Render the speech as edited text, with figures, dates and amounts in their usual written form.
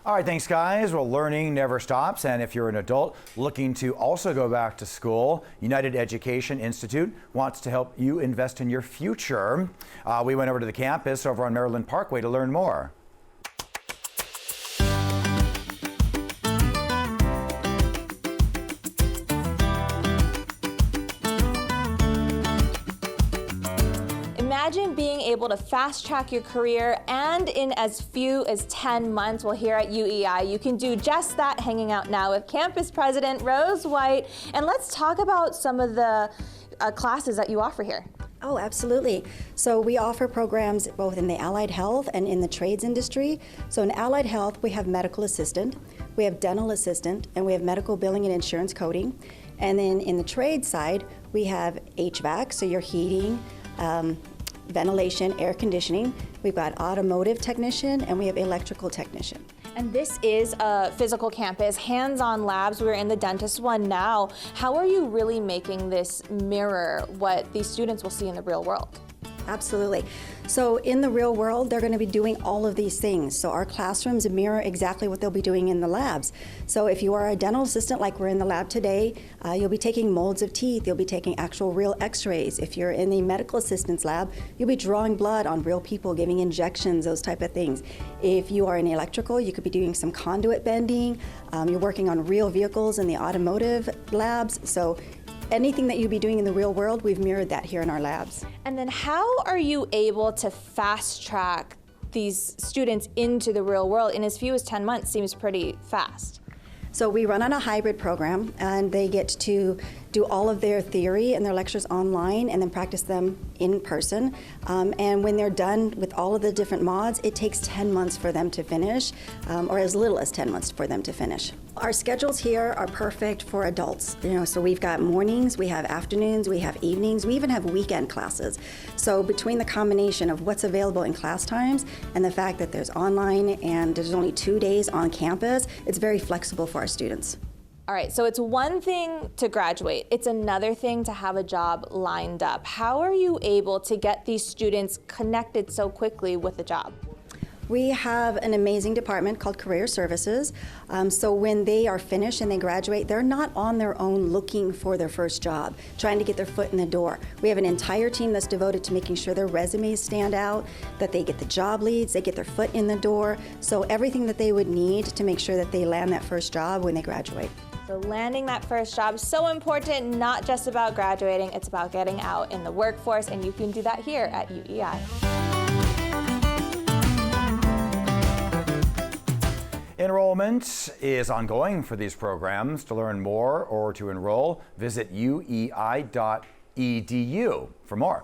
All right, thanks guys. Well, learning never stops, and if you're an adult looking to also go back to school, United Education Institute wants to help you invest in your future. We went over to the campus over on Maryland Parkway to learn more. Imagine being able to fast track your career, and in as few as 10 months. Well, here at UEI, you can do just that, hanging out now with Campus President Rose White. And let's talk about some of the classes that you offer here. Oh, absolutely. So we offer programs both in the allied health and in the trades industry. So in allied health, we have medical assistant, we have dental assistant, and we have medical billing and insurance coding. And then in the trade side, we have HVAC, so your heating, ventilation, air conditioning. We've got automotive technician, and we have electrical technician. And this is a physical campus, hands-on labs. We're in the dentist one now. How are you really making this mirror what these students will see in the real world? Absolutely. So in the real world, they're going to be doing all of these things. So our classrooms mirror exactly what they'll be doing in the labs. So if you are a dental assistant like we're in the lab today, you'll be taking molds of teeth, you'll be taking actual real x-rays. If you're in the medical assistance lab, you'll be drawing blood on real people, giving injections, those type of things. If you are in electrical, you could be doing some conduit bending. You're working on real vehicles in the automotive labs. So anything that you'd be doing in the real world, we've mirrored that here in our labs. And then how are you able to fast track these students into the real world in as few as 10 months? Seems pretty fast. So we run on a hybrid program, and they get to do all of their theory and their lectures online and then practice them in person. And when they're done with all of the different mods, it takes 10 months for them to finish, or as little as 10 months for them to finish. Our schedules here are perfect for adults. So we've got mornings, we have afternoons, we have evenings, we even have weekend classes. So between the combination of what's available in class times and the fact that there's online and there's only 2 days on campus, it's very flexible for our students. All right, so it's one thing to graduate, it's another thing to have a job lined up. How are you able to get these students connected so quickly with a job? We have an amazing department called Career Services. So when they are finished and they graduate, they're not on their own looking for their first job, trying to get their foot in the door. We have an entire team that's devoted to making sure their resumes stand out, that they get the job leads, they get their foot in the door. So everything that they would need to make sure that they land that first job when they graduate. So landing that first job, so important, not just about graduating, it's about getting out in the workforce, and you can do that here at UEI. Enrollment is ongoing for these programs. To learn more or to enroll, visit uei.edu for more.